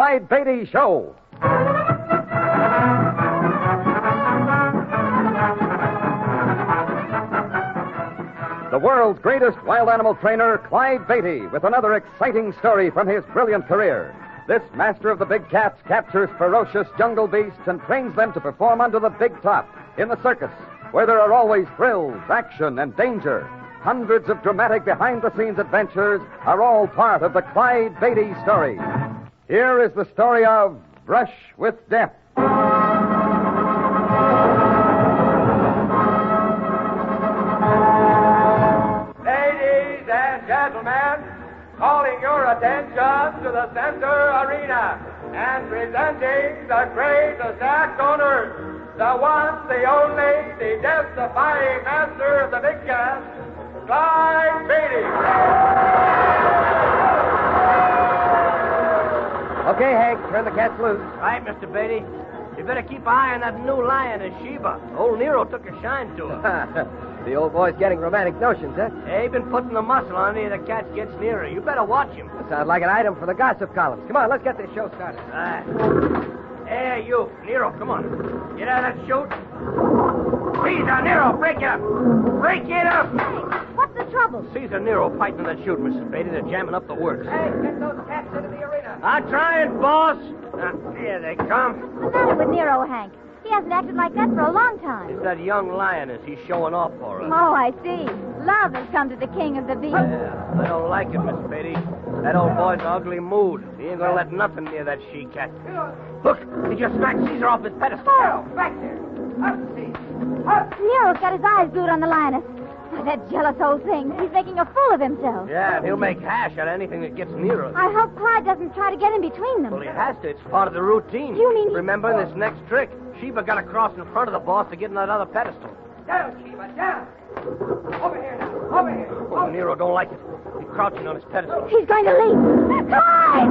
Clyde Beatty Show. The world's greatest wild animal trainer, Clyde Beatty, with another exciting story from his brilliant career. This master of the big cats captures ferocious jungle beasts and trains them to perform under the big top in the circus, where there are always thrills, action, and danger. Hundreds of dramatic behind-the-scenes adventures are all part of the Clyde Beatty story. Here is the story of Brush with Death. Ladies and gentlemen, calling your attention to the center arena and presenting the greatest act on earth, the one, the only, the death-defying master of the big cat, Clyde Beatty. Okay, Hank, turn the cats loose. Right, Mr. Beatty. You better keep an eye on that new lioness, Sheba. Old Nero took a shine to her. The old boy's getting romantic notions, huh? Hey, he been putting the muscle on any of the cats gets near her. You better watch him. That sounds like an item for the gossip columns. Come on, let's get this show started. Hey, you. Nero, come on. Get out of that chute. Caesar, Nero, break it up. Break it up. Hey, what's the trouble? Caesar, Nero fighting that chute, Mrs. Beatty. They're jamming up the works. Hey, get those cats into the arena. I'm trying, boss. Here they come. What's the matter with Nero, Hank? He hasn't acted like that for a long time. It's that young lioness. He's showing off for us. Oh, I see. Love has come to the king of the beasts. Yeah, I don't like it, Miss Beatty. That old boy's in an ugly mood. He ain't gonna let nothing near that she-cat. Look, he just smacked Caesar off his pedestal. Oh, back there. Up, Caesar. Up. Nero's got his eyes glued on the lioness. Why, that jealous old thing. He's making a fool of himself. Yeah, and he'll make hash out of anything that gets near us. I hope Clyde doesn't try to get in between them. Well, he has to. It's part of the routine. You mean... Remember this next trick? Sheba got to cross in front of the boss to get in that other pedestal. Down, Sheba, down. Over here now. Over here. Oh, Nero don't like it. He's crouching on his pedestal. He's going to leap. Clyde!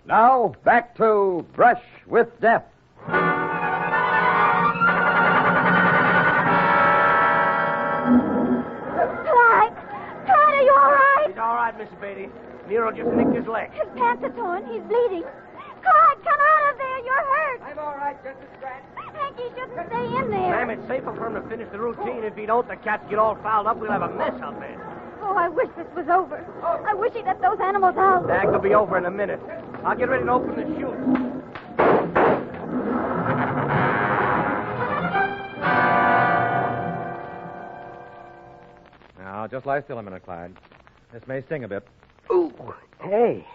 Now, back to Brush with Death. Are you all right? He's all right, Miss Beatty. Nero just nicked his leg. His pants are torn. He's bleeding. Clyde, come out of there. You're hurt. I'm all right, just a scratch. Hank, you shouldn't stay in there. Ma'am, it's safer for him to finish the routine. If he don't, the cats get all fouled up. We'll have a mess out there. Oh, I wish this was over. I wish he'd let those animals out. That could be over in a minute. I'll get ready to open the chute. Now, just lie still a minute, Clyde. This may sting a bit. Ooh, hey.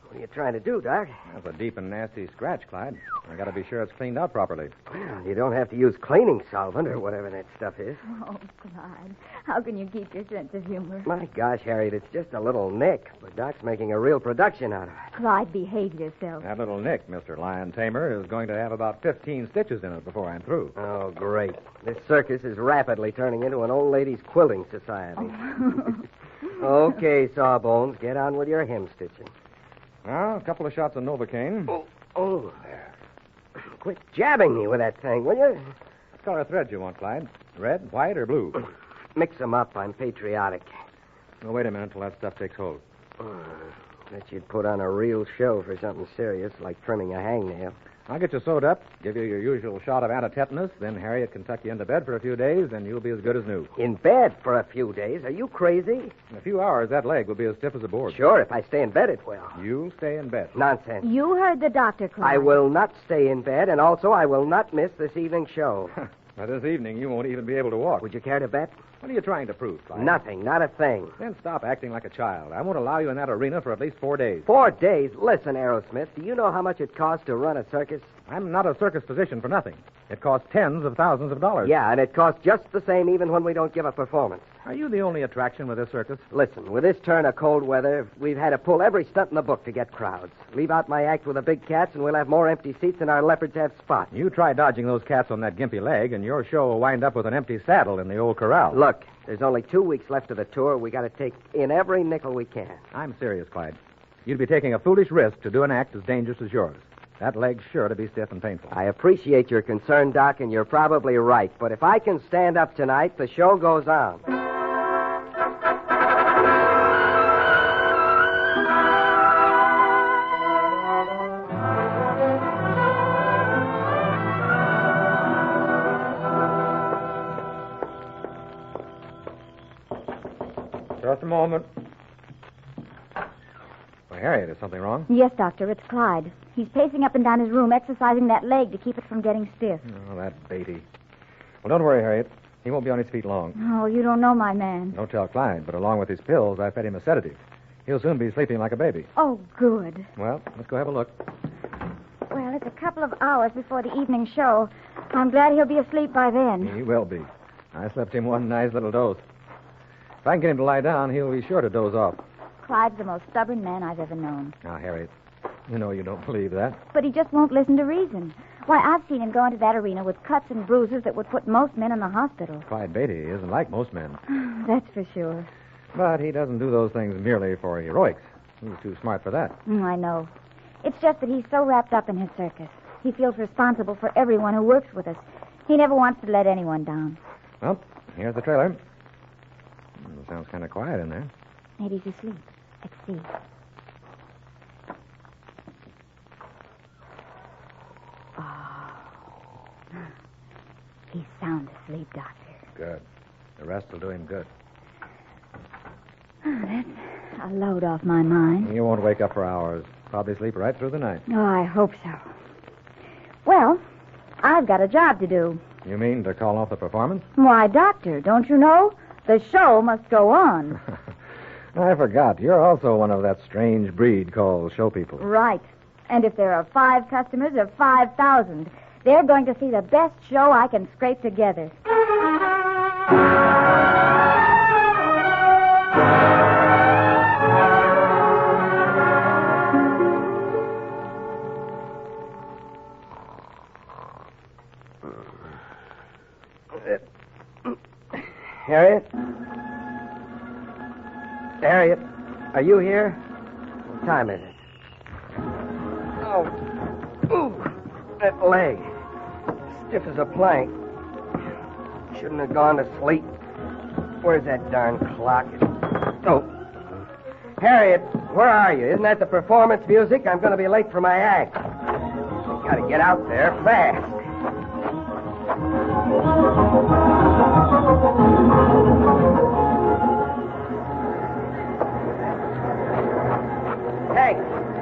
What are you trying to do, Doc? That's a deep and nasty scratch, Clyde. I got to be sure it's cleaned out properly. Well, you don't have to use cleaning solvent or whatever that stuff is. Oh, Clyde, how can you keep your sense of humor? My gosh, Harriet, it's just a little nick, but Doc's making a real production out of it. Clyde, behave yourself. That little nick, Mr. Lion Tamer, is going to have about 15 stitches in it before I'm through. Oh, great. This circus is rapidly turning into an old ladies' quilting society. Okay, Sawbones, get on with your hem stitching. Now, a couple of shots of Novocaine. Oh, there. Quit jabbing me with that thing, will you? What color thread you want, Clyde? Red, white, or blue? Mix them up. I'm patriotic. Oh, wait a minute till that stuff takes hold. Bet you'd put on a real show for something serious, like trimming a hangnail. I'll get you sewed up, give you your usual shot of antitetanus, then Harriet can tuck you into bed for a few days, and you'll be as good as new. In bed for a few days? Are you crazy? In a few hours, that leg will be as stiff as a board. Sure, if I stay in bed, it will. You stay in bed. Nonsense. You heard the doctor, Clyde. I will not stay in bed, and also I will not miss this evening's show. Now, this evening, you won't even be able to walk. Would you care to bet? What are you trying to prove, Clyde? Nothing, not a thing. Then stop acting like a child. I won't allow you in that arena for at least 4 days. 4 days? Listen, Aerosmith, do you know how much it costs to run a circus? I'm not a circus physician for nothing. It costs tens of thousands of dollars. Yeah, and it costs just the same even when we don't give a performance. Are you the only attraction with this circus? Listen, with this turn of cold weather, we've had to pull every stunt in the book to get crowds. Leave out my act with the big cats, and we'll have more empty seats than our leopards have spots. You try dodging those cats on that gimpy leg, and your show will wind up with an empty saddle in the old corral. Look, there's only 2 weeks left of the tour. We got to take in every nickel we can. I'm serious, Clyde. You'd be taking a foolish risk to do an act as dangerous as yours. That leg's sure to be stiff and painful. I appreciate your concern, Doc, and you're probably right. But if I can stand up tonight, the show goes on. Just a moment. Well, Harriet, is something wrong? Yes, Doctor, it's Clyde. He's pacing up and down his room, exercising that leg to keep it from getting stiff. Oh, that Beatty. Well, don't worry, Harriet. He won't be on his feet long. Oh, you don't know my man. Don't tell Clyde, but along with his pills, I fed him a sedative. He'll soon be sleeping like a baby. Oh, good. Well, let's go have a look. Well, it's a couple of hours before the evening show. I'm glad he'll be asleep by then. He will be. I slept him one nice little dose. If I can get him to lie down, he'll be sure to doze off. Clyde's the most stubborn man I've ever known. Now, Harriet, you know you don't believe that. But he just won't listen to reason. Why, I've seen him go into that arena with cuts and bruises that would put most men in the hospital. Clyde Beatty isn't like most men. That's for sure. But he doesn't do those things merely for heroics. He's too smart for that. I know. It's just that he's so wrapped up in his circus. He feels responsible for everyone who works with us. He never wants to let anyone down. Well, here's the trailer. Sounds kind of quiet in there. Maybe he's asleep. Let's see. Oh. He's sound asleep, Doctor. Good. The rest will do him good. Oh, that's a load off my mind. He won't wake up for hours. Probably sleep right through the night. Oh, I hope so. Well, I've got a job to do. You mean to call off the performance? Why, Doctor, don't you know? The show must go on. I forgot. You're also one of that strange breed called show people. Right. And if there are 5 customers of 5,000, they're going to see the best show I can scrape together. Harriet? Harriet, are you here? What time is it? Oh, ooh, that leg. Stiff as a plank. Shouldn't have gone to sleep. Where's that darn clock? Oh. Harriet, where are you? Isn't that the performance music? I'm going to be late for my act. Got to get out there fast.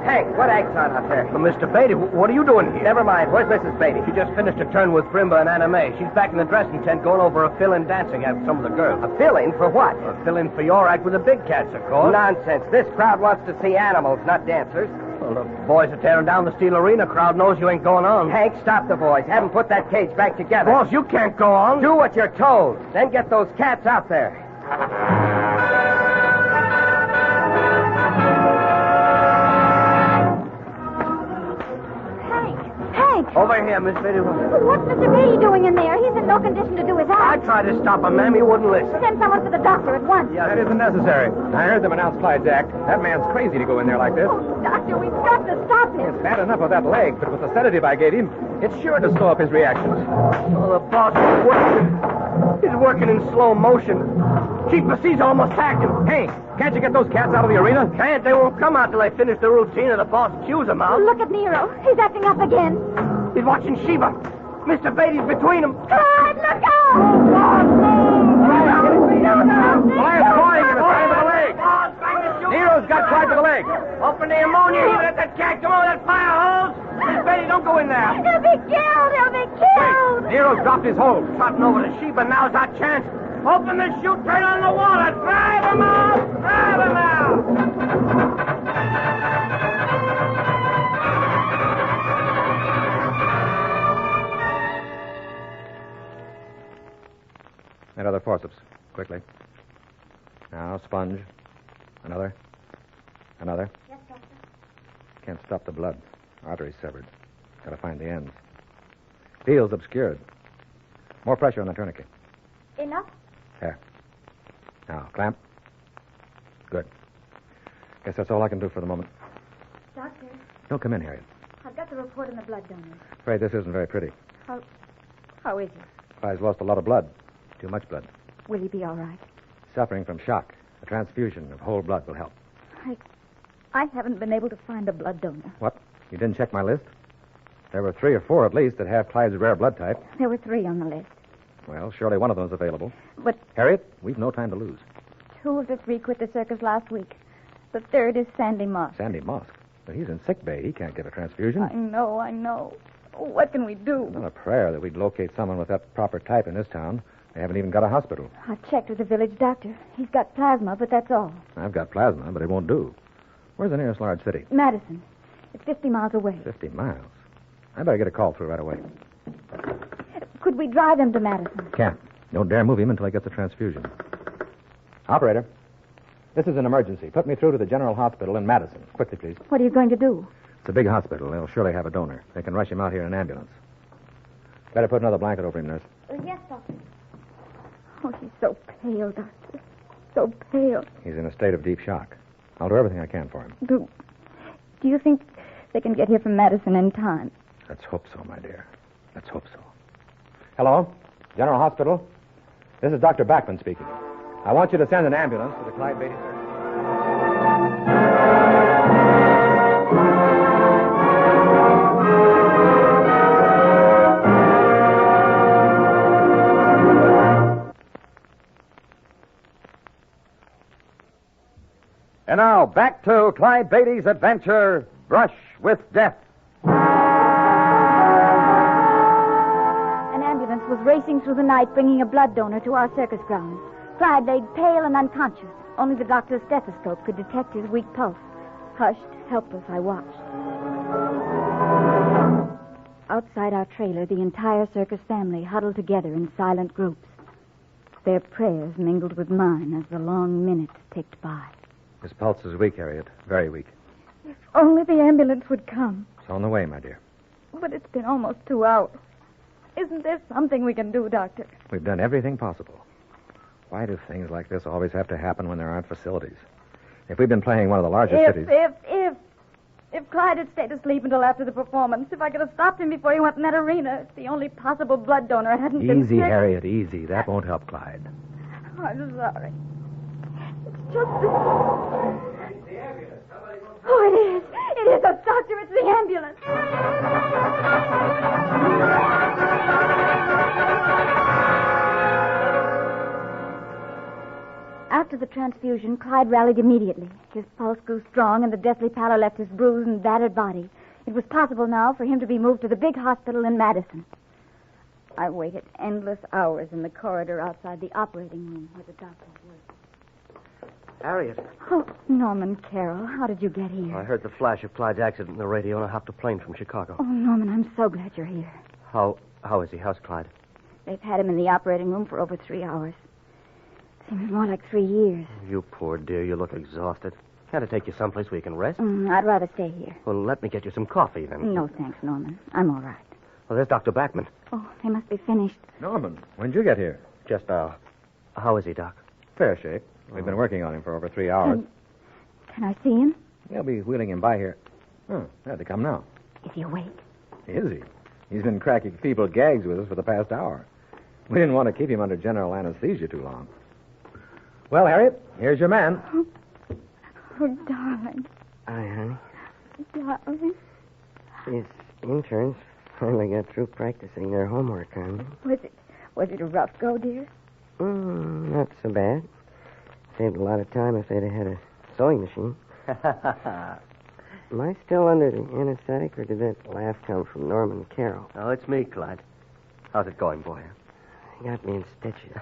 Hank, what act's on out there? Well, Mr. Beatty, what are you doing here? Never mind. Where's Mrs. Beatty? She just finished a turn with Brimba and Anna May. She's back in the dressing tent going over a fill-in dancing act with some of the girls. A fill-in for what? A fill-in for your act with the big cats, of course. Nonsense. This crowd wants to see animals, not dancers. Well, the boys are tearing down the steel arena. Crowd knows you ain't going on. Hank, stop the boys. Have them put that cage back together. Boss, you can't go on. Do what you're told. Then get those cats out there. Over here, Miss Beatty. What's Mr. Beatty doing in there? He's in no condition to do his I act. tried to stop him, ma'am. He wouldn't listen. Send someone for the doctor at once. That isn't necessary. I heard them announce Clyde's act. That man's crazy to go in there like this. Oh, doctor, we've got to stop him. It's bad enough with that leg, but with the sedative I gave him, it's sure to slow up his reactions. Oh, the boss is working. He's working in slow motion. Chief Basie's almost tagged him. Hey, can't you get those cats out of the arena? Can't. They won't come out till they finish the routine or the boss chews them out. Look at Nero. He's acting up again. He's watching Sheba. Mr. Beatty's between them. Clyde, look out! Clyde's flying and it's time for the leg. Nero's got Clyde to the leg. Open the ammonia heater at that cat. Come on, that fire hose. Miss Beatty, don't go in there. He'll be killed! He'll be killed! Nero's dropped his hold. Trotting over to Sheba. Now's our chance. Open the chute, turn on the water. Drive him out! Drive him out! And other forceps, quickly. Now, sponge. Another. Another. Yes, doctor. Can't stop the blood. Arteries severed. Gotta find the ends. Feels obscured. More pressure on the tourniquet. Enough? There. Now, clamp. Good. Guess that's all I can do for the moment. Doctor, Don't come in, Harriet. I've got the report on the blood donors. Afraid this isn't very pretty. How is he? Clyde's lost a lot of blood. Too much blood. Will he be all right? Suffering from shock. A transfusion of whole blood will help. I haven't been able to find a blood donor. What? You didn't check my list? There were 3 or 4 at least that have Clyde's rare blood type. There were 3 on the list. Well, surely one of them's available. But Harriet, we've no time to lose. 2 of the 3 quit the circus last week. The 3rd is Sandy Moss. Sandy Mosk. But he's in sick bay. He can't give a transfusion. I know. Oh, what can we do? Not a prayer that we'd locate someone with that proper type in this town. They haven't even got a hospital. I checked with the village doctor. He's got plasma, but that's all. I've got plasma, but it won't do. Where's the nearest large city? Madison. It's 50 miles away. 50 miles. I better get a call through right away. Could we drive him to Madison? Can't. Don't dare move him until he gets a transfusion. Operator, this is an emergency. Put me through to the General Hospital in Madison. Quickly, please. What are you going to do? It's a big hospital. They'll surely have a donor. They can rush him out here in an ambulance. Better put another blanket over him, nurse. Yes, doctor. Oh, he's so pale, doctor. So pale. He's in a state of deep shock. I'll do everything I can for him. Do you think they can get here from Madison in time? Let's hope so, my dear. Let's hope so. Hello? General Hospital? This is Dr. Backman speaking. I want you to send an ambulance to the Clyde Beatty Show. And now, back to Clyde Beatty's adventure, Brush with Death. An ambulance was racing through the night, bringing a blood donor to our circus grounds. Clyde lay pale and unconscious. Only the doctor's stethoscope could detect his weak pulse. Hushed, helpless, I watched. Outside our trailer, the entire circus family huddled together in silent groups. Their prayers mingled with mine as the long minutes ticked by. His pulse is weak, Harriet. Very weak. If only the ambulance would come. It's on the way, my dear. But it's been almost 2 hours. Isn't there something we can do, Doctor? We've done everything possible. Why do things like this always have to happen when there aren't facilities? If we'd been playing one of the larger cities... If Clyde had stayed asleep until after the performance, if I could have stopped him before he went in that arena, if the only possible blood donor hadn't been Easy, sick... Harriet, easy. That won't help Clyde. I'm sorry. It's just the ambulance. Oh, it is. It is. Oh, Doctor, it's the ambulance. After the transfusion, Clyde rallied immediately. His pulse grew strong, and the deathly pallor left his bruised and battered body. It was possible now for him to be moved to the big hospital in Madison. I waited endless hours in the corridor outside the operating room where the doctor worked. Harriet. Oh, Norman Carroll, how did you get here? I heard the flash of Clyde's accident on the radio, and I hopped a plane from Chicago. Oh, Norman, I'm so glad you're here. How is he? How's Clyde? They've had him in the operating room for over 3 hours. Seems more like 3 years. You poor dear, you look exhausted. Can't I take you someplace where you can rest? I'd rather stay here. Well, let me get you some coffee, then. No, thanks, Norman. I'm all right. Well, there's Dr. Backman. Oh, they must be finished. Norman, when'd you get here? Just now. How is he, Doc? Fair shape. We've been working on him for over 3 hours. Can I see him? They'll be wheeling him by here. Oh, there they come now. Is he awake? Is he? He's been cracking feeble gags with us for the past hour. We didn't want to keep him under general anesthesia too long. Well, Harriet, here's your man. Oh, darling. Hi, honey. Darling. These interns finally got through practicing their homework on me. Was it a rough go, dear? Not so bad. Saved a lot of time if they'd have had a sewing machine. Am I still under the anesthetic, or did that laugh come from Norman Carroll? Oh, it's me, Clyde. How's it going, boy? He got me in stitches.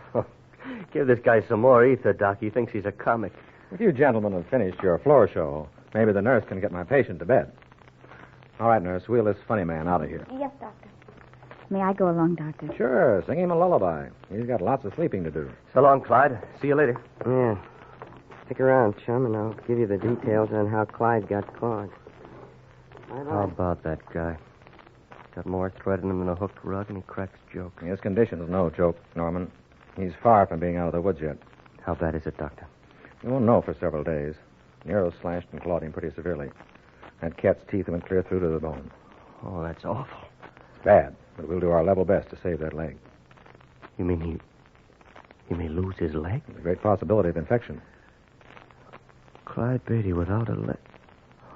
Give this guy some more ether, Doc. He thinks he's a comic. If you gentlemen have finished your floor show, maybe the nurse can get my patient to bed. All right, nurse, wheel this funny man out of here. Yes, Doctor. May I go along, Doctor? Sure, sing him a lullaby. He's got lots of sleeping to do. So long, Clyde. See you later. Yeah. Stick around, chum, and I'll give you the details on how Clyde got caught. How about that guy? Got more thread in him than a hooked rug, and he cracks jokes. His condition's no joke, Norman. He's far from being out of the woods yet. How bad is it, Doctor? We won't know for several days. Nero's slashed and clawed him pretty severely. That cat's teeth went clear through to the bone. Oh, that's awful. It's bad, but we'll do our level best to save that leg. You mean he may lose his leg? There's a great possibility of infection. Clyde Beatty without a leg.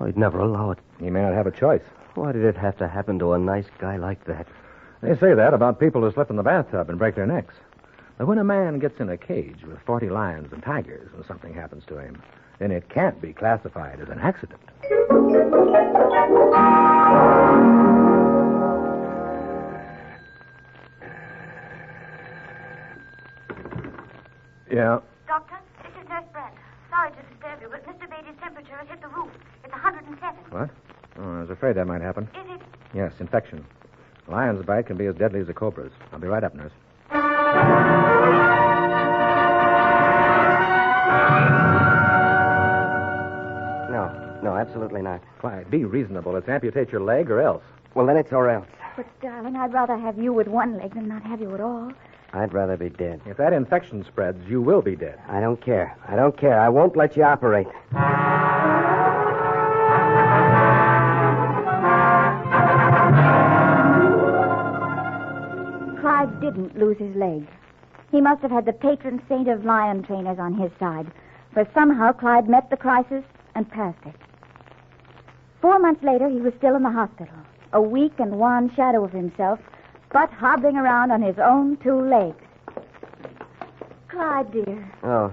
Oh, he'd never allow it. He may not have a choice. Why did it have to happen to a nice guy like that? They say that about people who slip in the bathtub and break their necks. But when a man gets in a cage with 40 lions and tigers and something happens to him, then it can't be classified as an accident. Yeah. Doctor, this is Nurse Brent. Sorry to disturb you, but Mr. Beatty's temperature has hit the roof. It's 107. What? Oh, I was afraid that might happen. Is it? Yes, infection. Lion's bite can be as deadly as a cobra's. I'll be right up, nurse. No, absolutely not. Clyde, be reasonable. Let's amputate your leg or else. Well, then it's or else. But, darling, I'd rather have you with one leg than not have you at all. I'd rather be dead. If that infection spreads, you will be dead. I don't care. I won't let you operate. Clyde didn't lose his leg. He must have had the patron saint of lion trainers on his side, for somehow Clyde met the crisis and passed it. 4 months later, he was still in the hospital, a weak and wan shadow of himself, but hobbling around on his own 2 legs. Clyde, dear. Oh,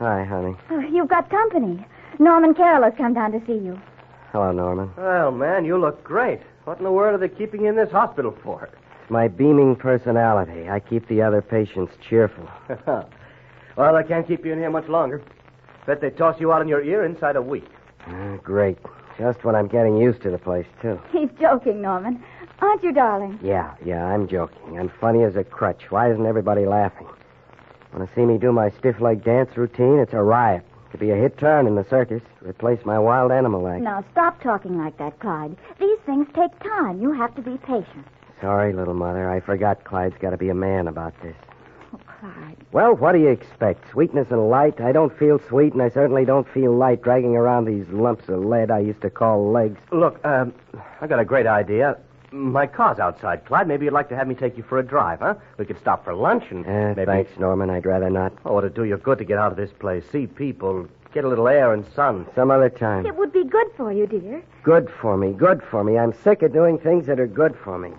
hi, honey. Oh, you've got company. Norman Carroll has come down to see you. Hello, Norman. Well, man, you look great. What in the world are they keeping you in this hospital for? My beaming personality. I keep the other patients cheerful. Well, I can't keep you in here much longer. Bet they toss you out in your ear inside a week. Great. Just when I'm getting used to the place, too. He's joking, Norman. Aren't you, darling? Yeah, I'm joking. I'm funny as a crutch. Why isn't everybody laughing? Want to see me do my stiff leg dance routine? It's a riot. Could be a hit turn in the circus. Replace my wild animal act. Now, stop talking like that, Clyde. These things take time. You have to be patient. Sorry, little mother. I forgot Clyde's got to be a man about this. Oh, Clyde. Well, what do you expect? Sweetness and light? I don't feel sweet, and I certainly don't feel light dragging around these lumps of lead I used to call legs. Look, I got a great idea. My car's outside, Clyde. Maybe you'd like to have me take you for a drive, huh? We could stop for lunch and maybe... Thanks, Norman. I'd rather not. Oh, it'd do you good to get out of this place, see people, get a little air and sun. Some other time. It would be good for you, dear. Good for me. I'm sick of doing things that are good for me.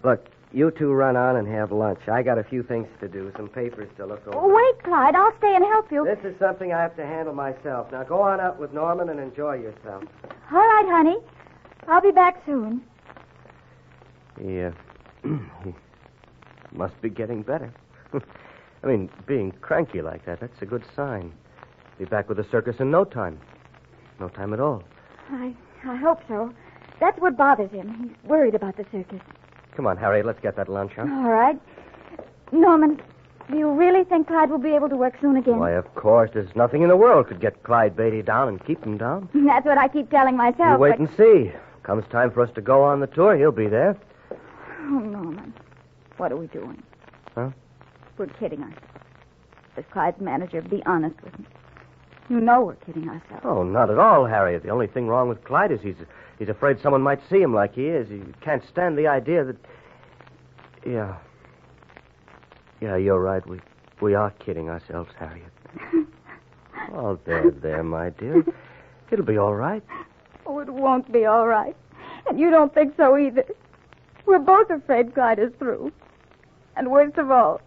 Look, you two run on and have lunch. I got a few things to do, some papers to look over. Oh, wait, Clyde. I'll stay and help you. This is something I have to handle myself. Now go on up with Norman and enjoy yourself. All right, honey. I'll be back soon. He must be getting better. I mean, being cranky like that's a good sign. Be back with the circus in no time. No time at all. I hope so. That's what bothers him. He's worried about the circus. Come on, Harry, let's get that lunch, huh? All right. Norman, do you really think Clyde will be able to work soon again? Why, of course. There's nothing in the world could get Clyde Beatty down and keep him down. That's what I keep telling myself. You wait and see. Comes time for us to go on the tour, he'll be there. Oh, Norman. What are we doing? Huh? We're kidding ourselves. As Clyde's manager, be honest with me. You know we're kidding ourselves. Oh, not at all, Harriet. The only thing wrong with Clyde is he's afraid someone might see him like he is. He can't stand the idea that... Yeah, you're right. We are kidding ourselves, Harriet. Oh, there, my dear. It'll be all right. Oh, it won't be all right. And you don't think so either. We're both afraid Clyde is through. And worst of all,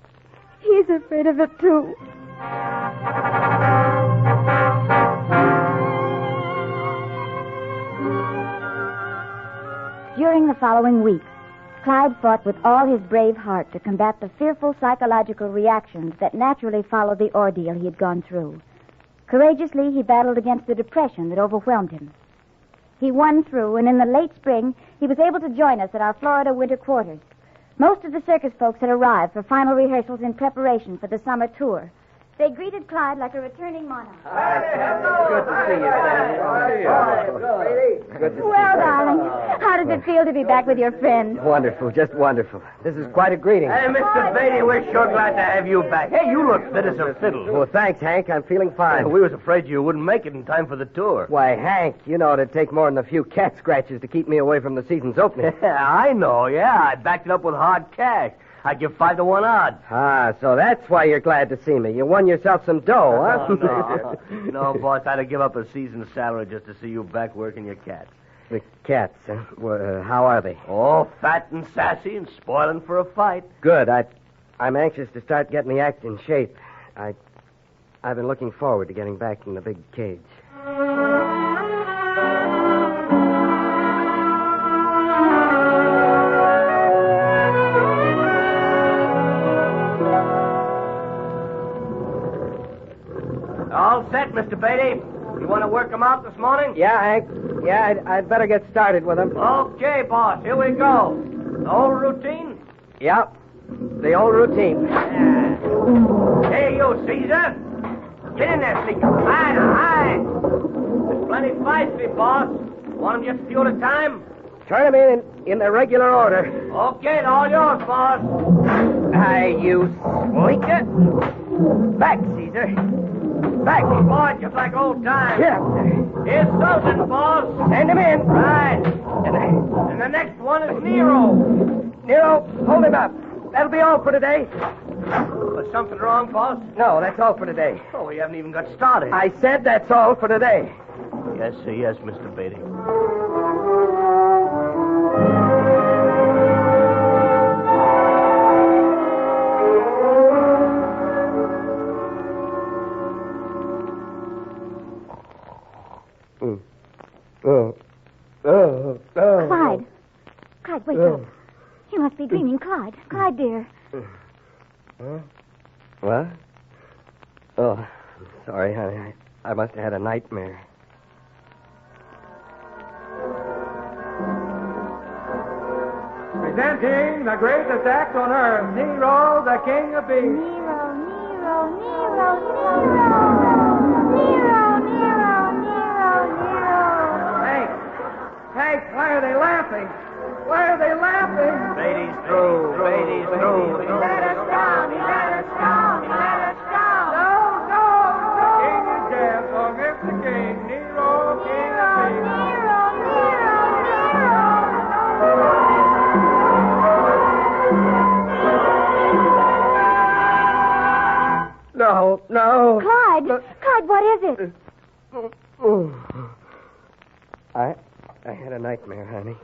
he's afraid of it, too. During the following weeks, Clyde fought with all his brave heart to combat the fearful psychological reactions that naturally followed the ordeal he had gone through. Courageously, he battled against the depression that overwhelmed him. He won through, and in the late spring, he was able to join us at our Florida winter quarters. Most of the circus folks had arrived for final rehearsals in preparation for the summer tour. They greeted Clyde like a returning monarch. Good to see you, Sandy. Well, darling, how does it feel to be back with your friend? Wonderful, just wonderful. This is quite a greeting. Hey, Mr. Beatty, we're sure glad to have you back. Hey, you look fit as a fiddle. Well, thanks, Hank. I'm feeling fine. We was afraid you wouldn't make it in time for the tour. Why, Hank, you know it'd take more than a few cat scratches to keep me away from the season's opening. I know, yeah. I backed it up with hard cash. I give 5-1 odds. Ah, so that's why you're glad to see me. You won yourself some dough, huh? Oh, no. No, boss, I'd have give up a season's salary just to see you back working your cats. The cats, huh? Well, how are they? Oh, fat and sassy and spoiling for a fight. Good. I'm anxious to start getting the act in shape. I've been looking forward to getting back in the big cage. All set, Mr. Beatty. You want to work them out this morning? Yeah, Hank. Yeah, I'd better get started with them. Okay, boss. Here we go. The whole routine? Yep. The old routine. Hey, you, Caesar. Get in there, Caesar. Hide. There's plenty feisty, boss. Want them just a few at a time? Turn them in the regular order. Okay, all yours, boss. Aye, you slinker. Back, Caesar. Back. Boy, just like old times. Yeah. Here's Sultan, boss. Send him in. Right. And the next one is Nero. Nero, hold him up. That'll be all for today. Was something wrong, boss? No, that's all for today. Oh, we haven't even got started. I said that's all for today. Yes, sir. Yes, Mr. Beatty. Clyde, wake up. You must be dreaming, Clyde. Clyde, dear. What? Oh, sorry, honey. I must have had a nightmare. Presenting the greatest act on earth, Nero, the King of Beasts. Nero, Nero, Nero, Nero. Hank, why are they laughing? Why are they laughing? Beatty's through. Beatty's through. He let us down. He let us down. He let us down. No. The King is dead, for Mr. King, Nero, King of Beasts. No. Clyde, what is it? I had a nightmare, honey.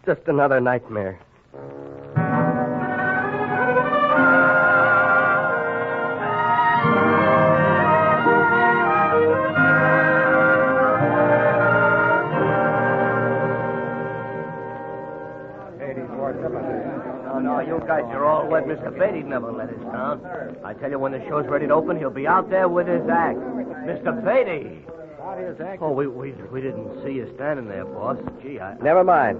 Just another nightmare. No, you guys are all wet. Mr. Beatty never let us down. I tell you, when the show's ready to open, he'll be out there with his act. Mr. Beatty. Oh, we didn't see you standing there, boss. Gee, Never mind.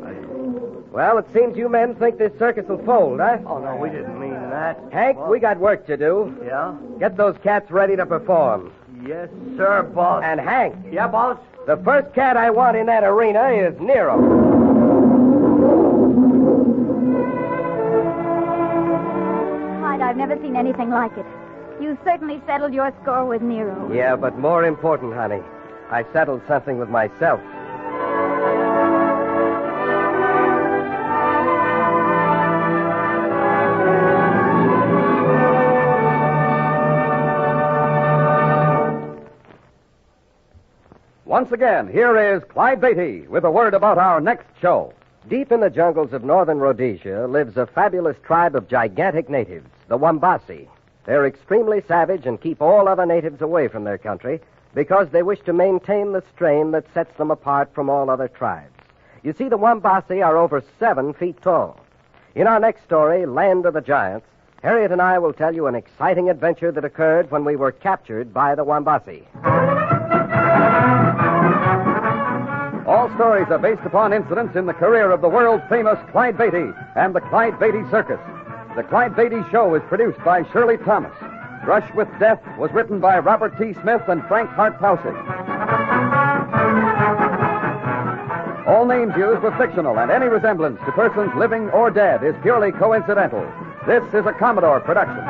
Well, it seems you men think this circus will fold, huh? Oh, no, we didn't mean that. Hank, we got work to do. Yeah? Get those cats ready to perform. Yes, sir, boss. And Hank. Yeah, boss? The first cat I want in that arena is Nero. Clyde, I've never seen anything like it. You certainly settled your score with Nero. Yeah, but more important, honey, I settled something with myself. Once again, here is Clyde Beatty with a word about our next show. Deep in the jungles of northern Rhodesia lives a fabulous tribe of gigantic natives, the Wambasi. They're extremely savage and keep all other natives away from their country because they wish to maintain the strain that sets them apart from all other tribes. You see, the Wambasi are over 7 feet tall. In our next story, Land of the Giants, Harriet and I will tell you an exciting adventure that occurred when we were captured by the Wambasi. All stories are based upon incidents in the career of the world-famous Clyde Beatty and the Clyde Beatty Circus. The Clyde Beatty Show is produced by Shirley Thomas. Brush with Death was written by Robert T. Smith and Frank Hart Tausig. All names used were fictional, and any resemblance to persons living or dead is purely coincidental. This is a Commodore production.